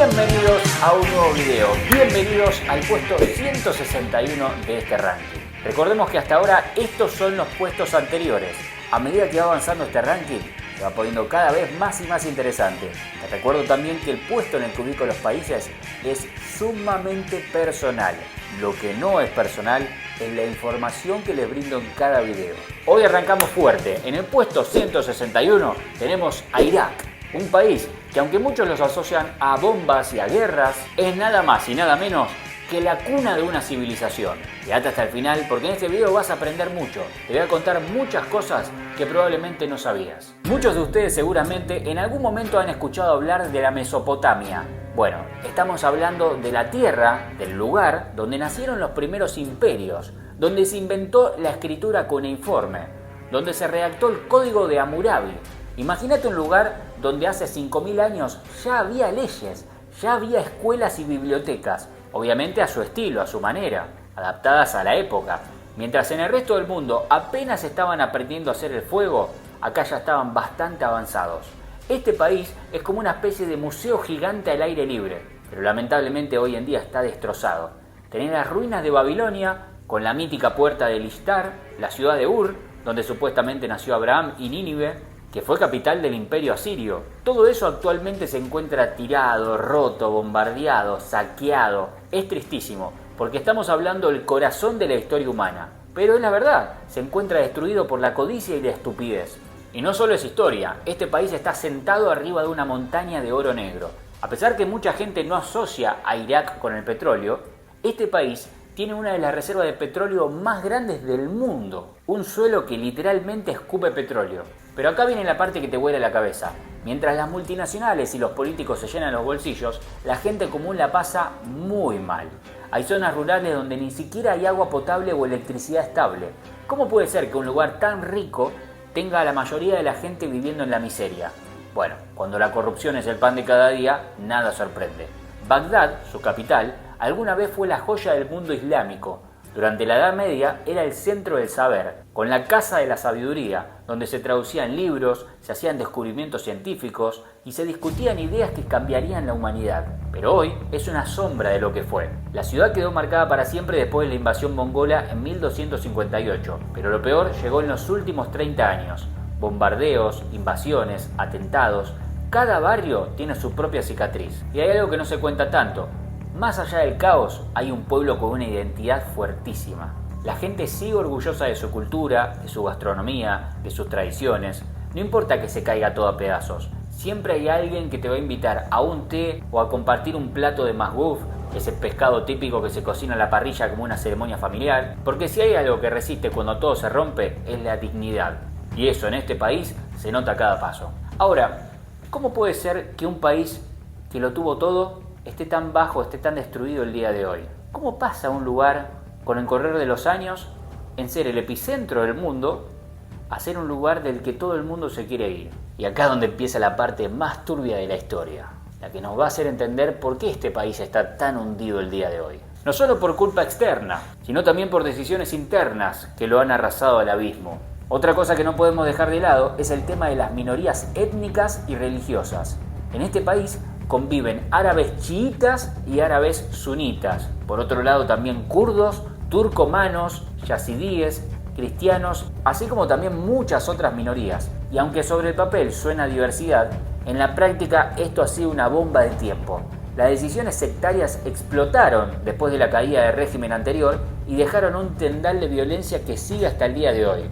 Bienvenidos a un nuevo video, bienvenidos al puesto 161 de este ranking. Recordemos que hasta ahora estos son los puestos anteriores. A medida que va avanzando este ranking, se va poniendo cada vez más y más interesante. Te recuerdo también que el puesto en el que ubico los países es sumamente personal. Lo que no es personal es la información que les brindo en cada video. Hoy arrancamos fuerte. En el puesto 161 tenemos a Irak, un país que aunque muchos los asocian a bombas y a guerras, es nada más y nada menos que la cuna de una civilización. Quédate hasta el final porque en este video vas a aprender mucho. Te voy a contar muchas cosas que probablemente no sabías. Muchos de ustedes seguramente en algún momento han escuchado hablar de la Mesopotamia. Bueno, estamos hablando de la tierra, del lugar donde nacieron los primeros imperios, donde se inventó la escritura cuneiforme, donde se redactó el código de Hammurabi. Imagínate un lugar donde hace 5000 años ya había leyes, ya había escuelas y bibliotecas, obviamente a su estilo, a su manera, adaptadas a la época. Mientras en el resto del mundo apenas estaban aprendiendo a hacer el fuego, acá ya estaban bastante avanzados. Este país es como una especie de museo gigante al aire libre, pero lamentablemente hoy en día está destrozado. Tenés las ruinas de Babilonia, con la mítica puerta de Ishtar, la ciudad de Ur, donde supuestamente nació Abraham, y Nínive, que fue capital del imperio asirio. Todo eso actualmente se encuentra tirado, roto, bombardeado, saqueado. Es tristísimo, porque estamos hablando del corazón de la historia humana. Pero es la verdad, se encuentra destruido por la codicia y la estupidez. Y no solo es historia, este país está sentado arriba de una montaña de oro negro. A pesar que mucha gente no asocia a Irak con el petróleo, este país tiene una de las reservas de petróleo más grandes del mundo. Un suelo que literalmente escupe petróleo. Pero acá viene la parte que te vuela la cabeza. Mientras las multinacionales y los políticos se llenan los bolsillos, la gente común la pasa muy mal. Hay zonas rurales donde ni siquiera hay agua potable o electricidad estable. ¿Cómo puede ser que un lugar tan rico tenga a la mayoría de la gente viviendo en la miseria? Bueno, cuando la corrupción es el pan de cada día, nada sorprende. Bagdad, su capital, alguna vez fue la joya del mundo islámico. Durante la Edad Media era el centro del saber, con la casa de la sabiduría, donde se traducían libros, se hacían descubrimientos científicos y se discutían ideas que cambiarían la humanidad. Pero hoy es una sombra de lo que fue. La ciudad quedó marcada para siempre después de la invasión mongola en 1258, pero lo peor llegó en los últimos 30 años. Bombardeos, invasiones, atentados. Cada barrio tiene su propia cicatriz. Y hay algo que no se cuenta tanto. Más allá del caos, hay un pueblo con una identidad fuertísima. La gente sigue orgullosa de su cultura, de su gastronomía, de sus tradiciones. No importa que se caiga todo a pedazos. Siempre hay alguien que te va a invitar a un té o a compartir un plato de masgouf, ese pescado típico que se cocina a la parrilla como una ceremonia familiar. Porque si hay algo que resiste cuando todo se rompe, es la dignidad. Y eso en este país se nota a cada paso. Ahora, ¿cómo puede ser que un país que lo tuvo todo esté tan bajo, esté tan destruido el día de hoy? ¿Cómo pasa un lugar, con el correr de los años, en ser el epicentro del mundo, a ser un lugar del que todo el mundo se quiere ir? Y acá es donde empieza la parte más turbia de la historia, la que nos va a hacer entender por qué este país está tan hundido el día de hoy. No solo por culpa externa, sino también por decisiones internas que lo han arrasado al abismo. Otra cosa que no podemos dejar de lado es el tema de las minorías étnicas y religiosas. En este país conviven árabes chiitas y árabes sunitas. Por otro lado también kurdos, turcomanos, yazidíes, cristianos, así como también muchas otras minorías. Y aunque sobre el papel suena diversidad, en la práctica esto ha sido una bomba de tiempo. Las decisiones sectarias explotaron después de la caída del régimen anterior y dejaron un tendal de violencia que sigue hasta el día de hoy.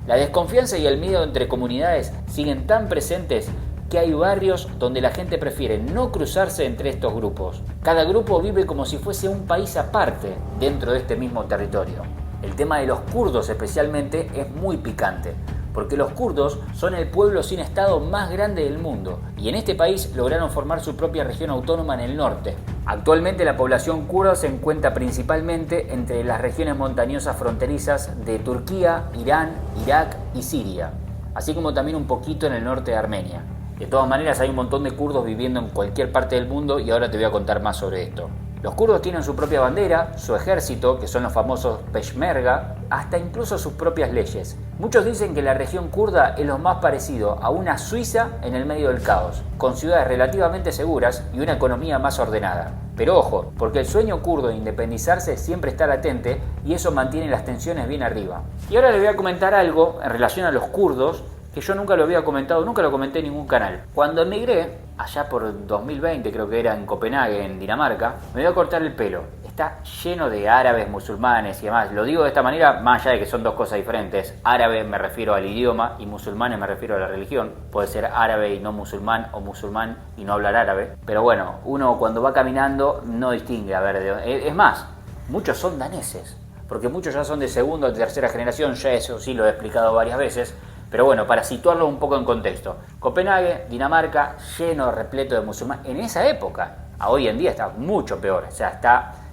La desconfianza y el miedo entre comunidades siguen tan presentes que hay barrios donde la gente prefiere no cruzarse entre estos grupos. Cada grupo vive como si fuese un país aparte dentro de este mismo territorio. El tema de los kurdos especialmente es muy picante, porque los kurdos son el pueblo sin estado más grande del mundo y en este país lograron formar su propia región autónoma en el norte. Actualmente la población kurda se encuentra principalmente entre las regiones montañosas fronterizas de Turquía, Irán, Irak y Siria, así como también un poquito en el norte de Armenia. De todas maneras hay un montón de kurdos viviendo en cualquier parte del mundo y ahora te voy a contar más sobre esto. Los kurdos tienen su propia bandera, su ejército, que son los famosos Peshmerga, hasta incluso sus propias leyes. Muchos dicen que la región kurda es lo más parecido a una Suiza en el medio del caos, con ciudades relativamente seguras y una economía más ordenada. Pero ojo, porque el sueño kurdo de independizarse siempre está latente y eso mantiene las tensiones bien arriba. Y ahora les voy a comentar algo en relación a los kurdos que yo nunca lo había comentado, nunca lo comenté en ningún canal. Cuando emigré, allá por 2020, creo que era en Copenhague, en Dinamarca, me voy a cortar el pelo. Está lleno de árabes, musulmanes y demás. Lo digo de esta manera, más allá de que son dos cosas diferentes. Árabe me refiero al idioma y musulmanes me refiero a la religión. Puede ser árabe y no musulmán o musulmán y no hablar árabe. Pero bueno, uno cuando va caminando no distingue. A ver, es más, muchos son daneses, porque muchos ya son de segunda o tercera generación, ya eso sí lo he explicado varias veces. Pero bueno, para situarlo un poco en contexto. Copenhague, Dinamarca, lleno, repleto de musulmanes. En esa época, a hoy en día está mucho peor. O sea,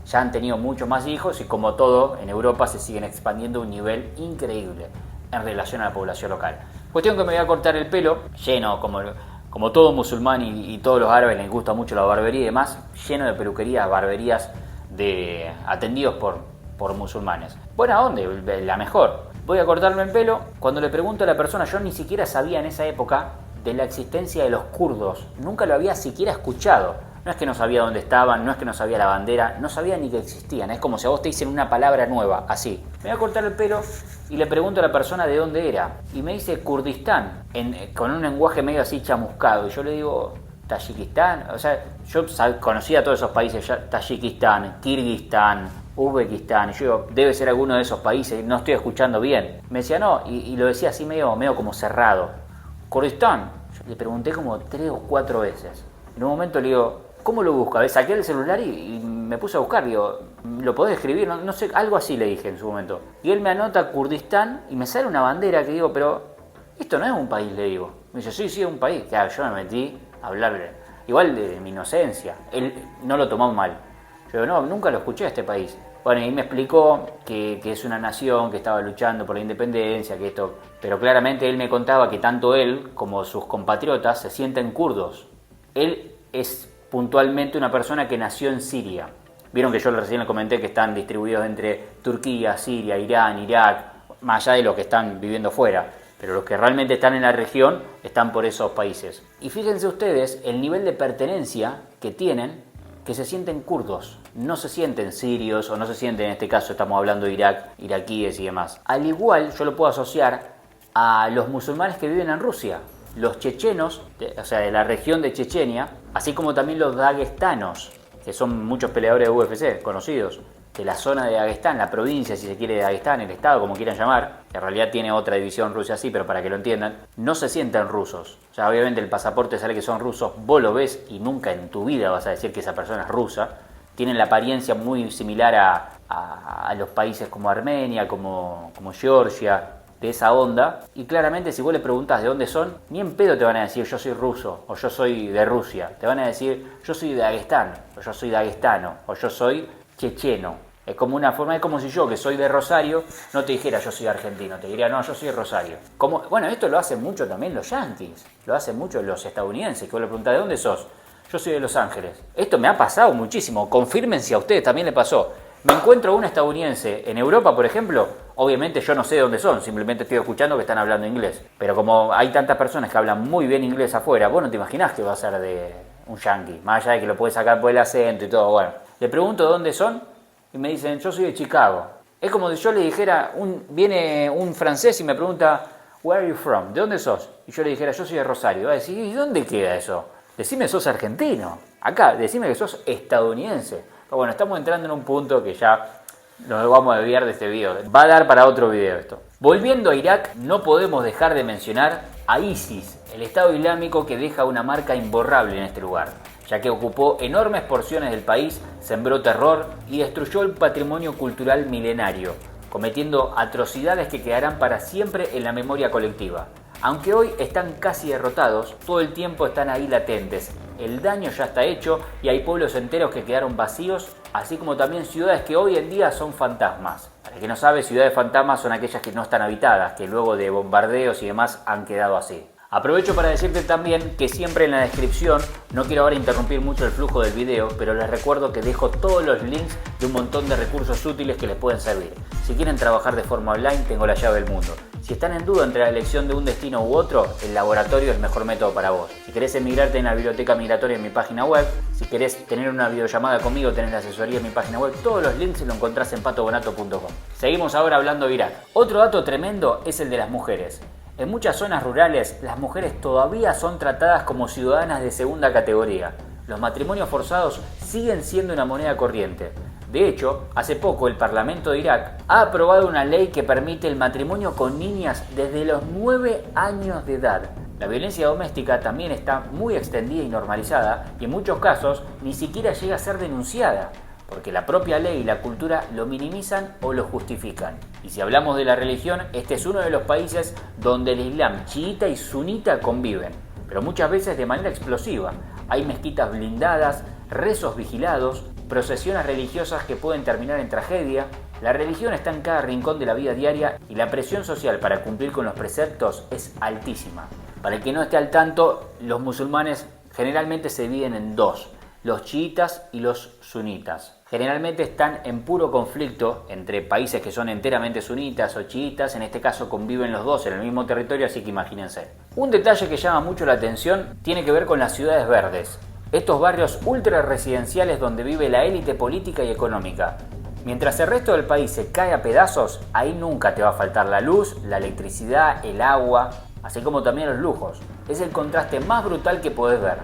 ya han tenido muchos más hijos y como todo, en Europa se siguen expandiendo a un nivel increíble en relación a la población local. Cuestión que me voy a cortar el pelo, lleno, como todo musulmán y todos los árabes les gusta mucho la barbería y demás, lleno de peluquerías, barberías atendidos por musulmanes. Buena onda, la mejor. Voy a cortarme el pelo. Cuando le pregunto a la persona, yo ni siquiera sabía en esa época de la existencia de los kurdos. Nunca lo había siquiera escuchado. No es que no sabía dónde estaban, no es que no sabía la bandera, no sabía ni que existían. Es como si a vos te dicen una palabra nueva, así. Me voy a cortar el pelo y le pregunto a la persona de dónde era. Y me dice Kurdistán, con un lenguaje medio así chamuscado. Y yo le digo, Tayikistán. O sea, yo conocía todos esos países ya, Tayikistán, Kirguistán, Uzbekistán, y yo digo, debe ser alguno de esos países, no estoy escuchando bien. Me decía no, y lo decía así medio como cerrado. Kurdistán. Yo le pregunté como 3 o 4 veces. En un momento le digo, ¿cómo lo busca? Saqué el celular y me puse a buscar. Digo, ¿lo podés escribir? No sé, algo así le dije en su momento. Y él me anota Kurdistán y me sale una bandera que digo, pero esto no es un país, le digo. Me dice, sí, es un país. Claro, yo me metí a hablarle. Igual de mi inocencia. Él no lo tomó mal. Yo digo, no, nunca lo escuché a este país. Bueno, y me explicó que es una nación que estaba luchando por la independencia, que esto... Pero claramente él me contaba que tanto él como sus compatriotas se sienten kurdos. Él es puntualmente una persona que nació en Siria. Vieron que yo recién les comenté que están distribuidos entre Turquía, Siria, Irán, Irak, más allá de los que están viviendo fuera. Pero los que realmente están en la región están por esos países. Y fíjense ustedes el nivel de pertenencia que tienen, que se sienten kurdos. No se sienten sirios o no se sienten, en este caso estamos hablando de Irak, iraquíes y demás. Al igual yo lo puedo asociar a los musulmanes que viven en Rusia. Los chechenos, o sea, de la región de Chechenia, así como también los dagestanos, que son muchos peleadores de UFC conocidos, de la zona de Dagestán, la provincia, si se quiere, de Dagestán, el estado, como quieran llamar, que en realidad tiene otra división Rusia así, pero para que lo entiendan, no se sienten rusos. O sea, obviamente el pasaporte sale que son rusos, vos lo ves y nunca en tu vida vas a decir que esa persona es rusa. Tienen la apariencia muy similar a los países como Armenia, como Georgia, de esa onda, y claramente si vos le preguntas de dónde son, ni en pedo te van a decir yo soy ruso, o yo soy de Rusia, te van a decir yo soy de Dagestán, o yo soy dagestano, o yo soy checheno. Es como una forma, es como si yo, que soy de Rosario, no te dijera yo soy argentino, te diría no, yo soy de Rosario. Bueno, esto lo hacen mucho también los yanquis, lo hacen mucho los estadounidenses, que vos le preguntás ¿de dónde sos? Yo soy de Los Ángeles. Esto me ha pasado muchísimo, confirmen si a ustedes también le pasó. Me encuentro un estadounidense en Europa, por ejemplo, obviamente yo no sé de dónde son, simplemente estoy escuchando que están hablando inglés. Pero como hay tantas personas que hablan muy bien inglés afuera, vos no te imaginás que va a ser de un yankee, más allá de que lo puedes sacar por el acento y todo. Bueno, le pregunto de dónde son y me dicen, yo soy de Chicago. Es como si yo le dijera, viene un francés y me pregunta, where are you from? ¿De dónde sos? Y yo le dijera, yo soy de Rosario. Va a decir, ¿y dónde queda eso? Decime sos argentino. Acá, decime que sos estadounidense. Pero bueno, estamos entrando en un punto que ya nos vamos a desviar de este video. Va a dar para otro video esto. Volviendo a Irak, no podemos dejar de mencionar a ISIS, el Estado Islámico que deja una marca imborrable en este lugar, ya que ocupó enormes porciones del país, sembró terror y destruyó el patrimonio cultural milenario, cometiendo atrocidades que quedarán para siempre en la memoria colectiva. Aunque hoy están casi derrotados, todo el tiempo están ahí latentes. El daño ya está hecho y hay pueblos enteros que quedaron vacíos, así como también ciudades que hoy en día son fantasmas. Para el que no sabe, ciudades fantasmas son aquellas que no están habitadas, que luego de bombardeos y demás han quedado así. Aprovecho para decirte también que siempre en la descripción, no quiero ahora interrumpir mucho el flujo del video, pero les recuerdo que dejo todos los links de un montón de recursos útiles que les pueden servir. Si quieren trabajar de forma online, tengo la llave del mundo. Si están en duda entre la elección de un destino u otro, el laboratorio es el mejor método para vos. Si querés emigrarte en la biblioteca migratoria en mi página web, si querés tener una videollamada conmigo, tener la asesoría en mi página web, todos los links los encontrás en patobonato.com. Seguimos ahora hablando de Irak. Otro dato tremendo es el de las mujeres. En muchas zonas rurales, las mujeres todavía son tratadas como ciudadanas de segunda categoría. Los matrimonios forzados siguen siendo una moneda corriente. De hecho, hace poco el Parlamento de Irak ha aprobado una ley que permite el matrimonio con niñas desde los 9 años de edad. La violencia doméstica también está muy extendida y normalizada y en muchos casos ni siquiera llega a ser denunciada, porque la propia ley y la cultura lo minimizan o lo justifican. Y si hablamos de la religión, este es uno de los países donde el islam chiita y sunita conviven, pero muchas veces de manera explosiva. Hay mezquitas blindadas, rezos vigilados, procesiones religiosas que pueden terminar en tragedia. La religión está en cada rincón de la vida diaria y la presión social para cumplir con los preceptos es altísima. Para el que no esté al tanto, los musulmanes generalmente se dividen en dos: los chiitas y los sunitas. Generalmente están en puro conflicto entre países que son enteramente sunitas o chiitas. En este caso conviven los dos en el mismo territorio, así que imagínense. Un detalle que llama mucho la atención tiene que ver con las ciudades verdes. Estos barrios ultra residenciales donde vive la élite política y económica. Mientras el resto del país se cae a pedazos, ahí nunca te va a faltar la luz, la electricidad, el agua, así como también los lujos. Es el contraste más brutal que podés ver.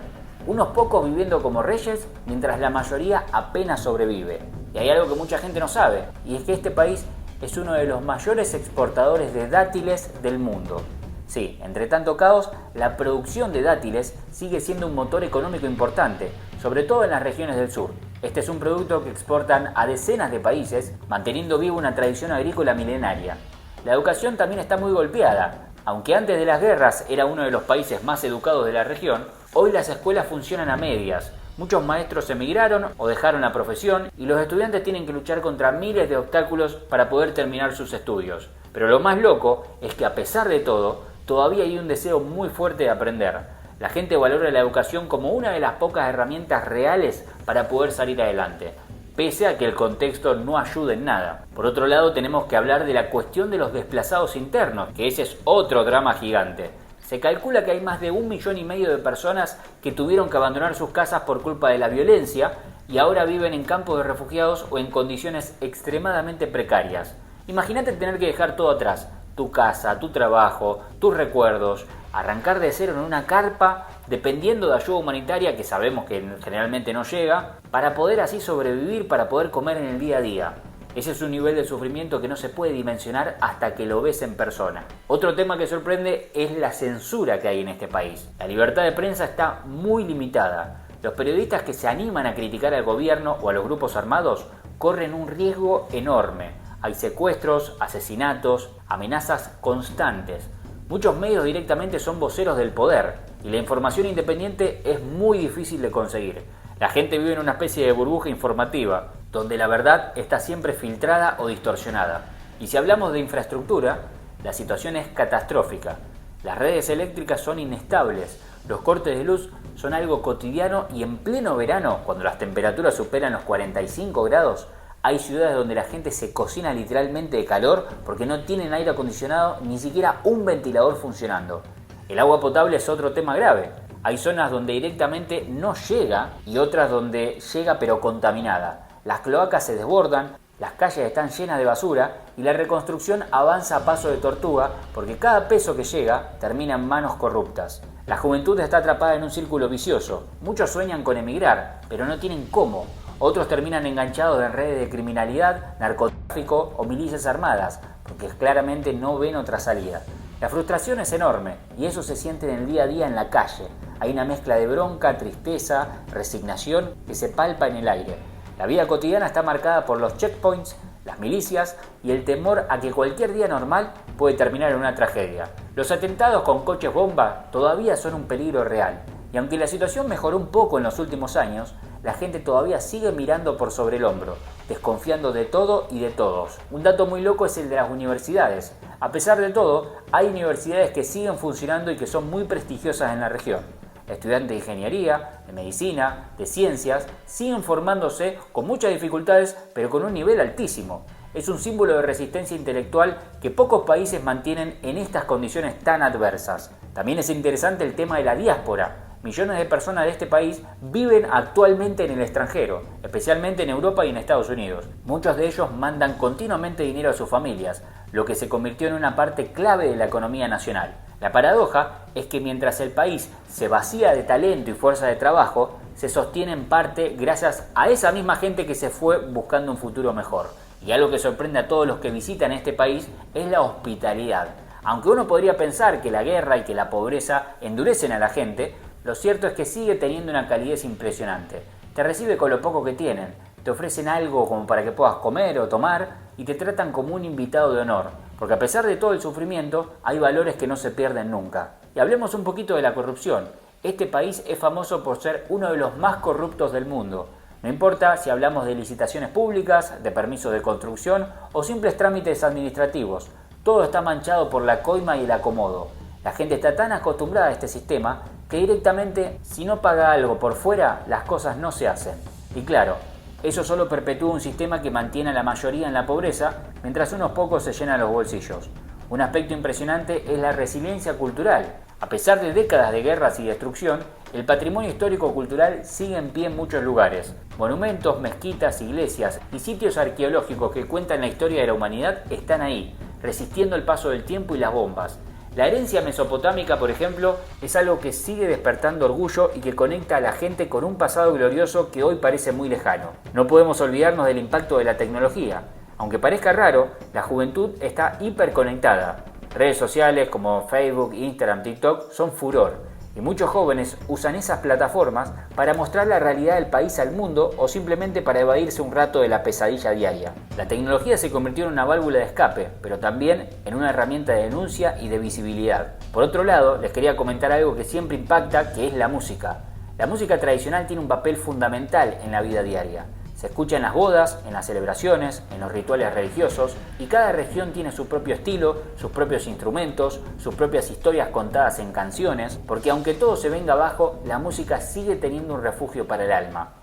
Unos pocos viviendo como reyes, mientras la mayoría apenas sobrevive. Y hay algo que mucha gente no sabe, y es que este país es uno de los mayores exportadores de dátiles del mundo. Sí, entre tanto caos, la producción de dátiles sigue siendo un motor económico importante, sobre todo en las regiones del sur. Este es un producto que exportan a decenas de países, manteniendo viva una tradición agrícola milenaria. La educación también está muy golpeada. Aunque antes de las guerras era uno de los países más educados de la región, hoy las escuelas funcionan a medias. Muchos maestros emigraron o dejaron la profesión y los estudiantes tienen que luchar contra miles de obstáculos para poder terminar sus estudios. Pero lo más loco es que a pesar de todo, todavía hay un deseo muy fuerte de aprender. La gente valora la educación como una de las pocas herramientas reales para poder salir adelante, pese a que el contexto no ayude en nada. Por otro lado, tenemos que hablar de la cuestión de los desplazados internos, que ese es otro drama gigante. Se calcula que hay más de 1,5 millones de personas que tuvieron que abandonar sus casas por culpa de la violencia y ahora viven en campos de refugiados o en condiciones extremadamente precarias. Imagínate tener que dejar todo atrás: tu casa, tu trabajo, tus recuerdos, arrancar de cero en una carpa, dependiendo de ayuda humanitaria que sabemos que generalmente no llega, para poder así sobrevivir, para poder comer en el día a día. Ese es un nivel de sufrimiento que no se puede dimensionar hasta que lo ves en persona. Otro tema que sorprende es la censura que hay en este país. La libertad de prensa está muy limitada. Los periodistas que se animan a criticar al gobierno o a los grupos armados corren un riesgo enorme. Hay secuestros, asesinatos, amenazas constantes. Muchos medios directamente son voceros del poder y la información independiente es muy difícil de conseguir. La gente vive en una especie de burbuja informativa, donde la verdad está siempre filtrada o distorsionada. Y si hablamos de infraestructura, la situación es catastrófica. Las redes eléctricas son inestables, los cortes de luz son algo cotidiano y en pleno verano, cuando las temperaturas superan los 45 grados, hay ciudades donde la gente se cocina literalmente de calor porque no tienen aire acondicionado, ni siquiera un ventilador funcionando. El agua potable es otro tema grave. Hay zonas donde directamente no llega y otras donde llega pero contaminada. Las cloacas se desbordan, las calles están llenas de basura y la reconstrucción avanza a paso de tortuga porque cada peso que llega termina en manos corruptas. La juventud está atrapada en un círculo vicioso. Muchos sueñan con emigrar, pero no tienen cómo. Otros terminan enganchados en redes de criminalidad, narcotráfico o milicias armadas, porque claramente no ven otra salida. La frustración es enorme y eso se siente en el día a día en la calle. Hay una mezcla de bronca, tristeza, resignación que se palpa en el aire. La vida cotidiana está marcada por los checkpoints, las milicias y el temor a que cualquier día normal puede terminar en una tragedia. Los atentados con coches bomba todavía son un peligro real. Y aunque la situación mejoró un poco en los últimos años, la gente todavía sigue mirando por sobre el hombro, desconfiando de todo y de todos. Un dato muy loco es el de las universidades. A pesar de todo, hay universidades que siguen funcionando y que son muy prestigiosas en la región. Estudiantes de ingeniería, de medicina, de ciencias, siguen formándose con muchas dificultades, pero con un nivel altísimo. Es un símbolo de resistencia intelectual que pocos países mantienen en estas condiciones tan adversas. También es interesante el tema de la diáspora. Millones de personas de este país viven actualmente en el extranjero, especialmente en Europa y en Estados Unidos. Muchos de ellos mandan continuamente dinero a sus familias, lo que se convirtió en una parte clave de la economía nacional. La paradoja es que mientras el país se vacía de talento y fuerza de trabajo, se sostiene en parte gracias a esa misma gente que se fue buscando un futuro mejor. Y algo que sorprende a todos los que visitan este país es la hospitalidad. Aunque uno podría pensar que la guerra y que la pobreza endurecen a la gente, lo cierto es que sigue teniendo una calidez impresionante. Te recibe con lo poco que tienen, te ofrecen algo como para que puedas comer o tomar y te tratan como un invitado de honor, porque a pesar de todo el sufrimiento, hay valores que no se pierden nunca. Y hablemos un poquito de la corrupción. Este país es famoso por ser uno de los más corruptos del mundo. No importa si hablamos de licitaciones públicas, de permisos de construcción o simples trámites administrativos, todo está manchado por la coima y el acomodo. La gente está tan acostumbrada a este sistema que directamente, si no paga algo por fuera, las cosas no se hacen. Y claro, eso solo perpetúa un sistema que mantiene a la mayoría en la pobreza, mientras unos pocos se llenan los bolsillos. Un aspecto impresionante es la resiliencia cultural. A pesar de décadas de guerras y destrucción, el patrimonio histórico-cultural sigue en pie en muchos lugares. Monumentos, mezquitas, iglesias y sitios arqueológicos que cuentan la historia de la humanidad están ahí, resistiendo el paso del tiempo y las bombas. La herencia mesopotámica, por ejemplo, es algo que sigue despertando orgullo y que conecta a la gente con un pasado glorioso que hoy parece muy lejano. No podemos olvidarnos del impacto de la tecnología. Aunque parezca raro, la juventud está hiperconectada. Redes sociales como Facebook, Instagram, TikTok son furor. Y muchos jóvenes usan esas plataformas para mostrar la realidad del país al mundo o simplemente para evadirse un rato de la pesadilla diaria. La tecnología se convirtió en una válvula de escape, pero también en una herramienta de denuncia y de visibilidad. Por otro lado, les quería comentar algo que siempre impacta, que es la música. La música tradicional tiene un papel fundamental en la vida diaria. Se escucha en las bodas, en las celebraciones, en los rituales religiosos, y cada región tiene su propio estilo, sus propios instrumentos, sus propias historias contadas en canciones, porque aunque todo se venga abajo, la música sigue teniendo un refugio para el alma.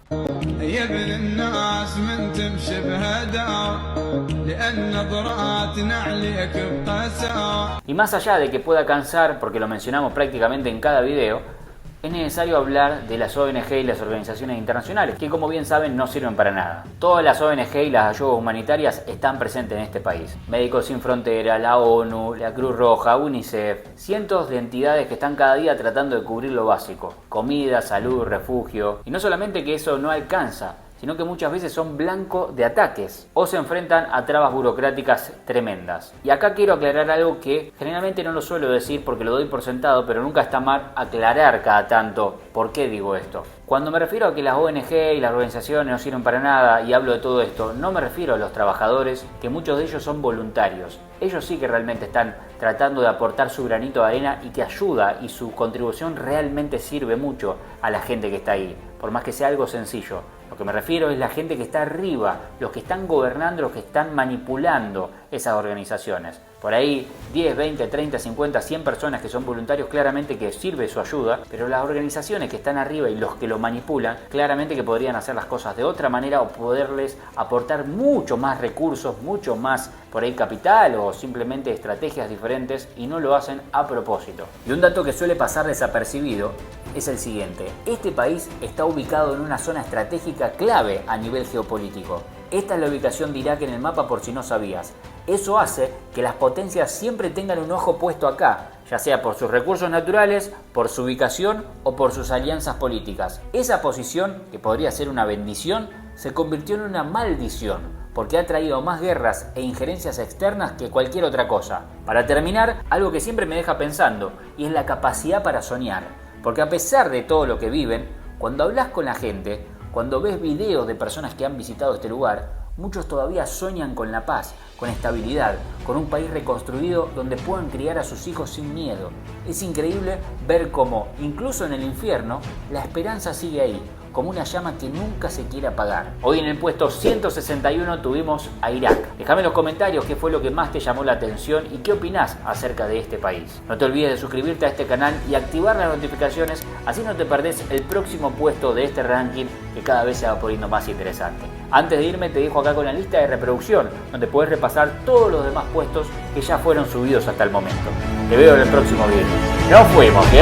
Y más allá de que pueda cansar, porque lo mencionamos prácticamente en cada video, es necesario hablar de las ONG y las organizaciones internacionales, que como bien saben no sirven para nada. Todas las ONG y las ayudas humanitarias están presentes en este país. Médicos Sin Fronteras, la ONU, la Cruz Roja, UNICEF, cientos de entidades que están cada día tratando de cubrir lo básico: comida, salud, refugio. Y no solamente que eso no alcanza, sino que muchas veces son blanco de ataques o se enfrentan a trabas burocráticas tremendas. Y acá quiero aclarar algo que generalmente no lo suelo decir porque lo doy por sentado, pero nunca está mal aclarar cada tanto por qué digo esto. Cuando me refiero a que las ONG y las organizaciones no sirven para nada y hablo de todo esto, no me refiero a los trabajadores, que muchos de ellos son voluntarios. Ellos sí que realmente están tratando de aportar su granito de arena y que ayuda, y su contribución realmente sirve mucho a la gente que está ahí, por más que sea algo sencillo. Lo que me refiero es la gente que está arriba, los que están gobernando, los que están manipulando esas organizaciones. Por ahí 10, 20, 30, 50, 100 personas que son voluntarios, claramente que sirve su ayuda, pero las organizaciones que están arriba y los que lo manipulan, claramente que podrían hacer las cosas de otra manera o poderles aportar mucho más recursos, mucho más por ahí capital o simplemente estrategias diferentes, y no lo hacen a propósito. Y un dato que suele pasar desapercibido es el siguiente: este país está ubicado en una zona estratégica clave a nivel geopolítico. Esta es la ubicación de Irak en el mapa, por si no sabías. Eso hace que las potencias siempre tengan un ojo puesto acá, ya sea por sus recursos naturales, por su ubicación o por sus alianzas políticas. Esa posición, que podría ser una bendición, se convirtió en una maldición, porque ha traído más guerras e injerencias externas que cualquier otra cosa. Para terminar, algo que siempre me deja pensando, y es la capacidad para soñar. Porque a pesar de todo lo que viven, cuando hablas con la gente, cuando ves videos de personas que han visitado este lugar, muchos todavía sueñan con la paz, con estabilidad, con un país reconstruido donde puedan criar a sus hijos sin miedo. Es increíble ver cómo, incluso en el infierno, la esperanza sigue ahí, como una llama que nunca se quiere apagar. Hoy en el puesto 161 tuvimos a Irak. Déjame en los comentarios qué fue lo que más te llamó la atención y qué opinás acerca de este país. No te olvides de suscribirte a este canal y activar las notificaciones, así no te perdés el próximo puesto de este ranking que cada vez se va poniendo más interesante. Antes de irme te dejo acá con la lista de reproducción, donde puedes repasar todos los demás puestos que ya fueron subidos hasta el momento. Te veo en el próximo video. ¡Nos fuimos, que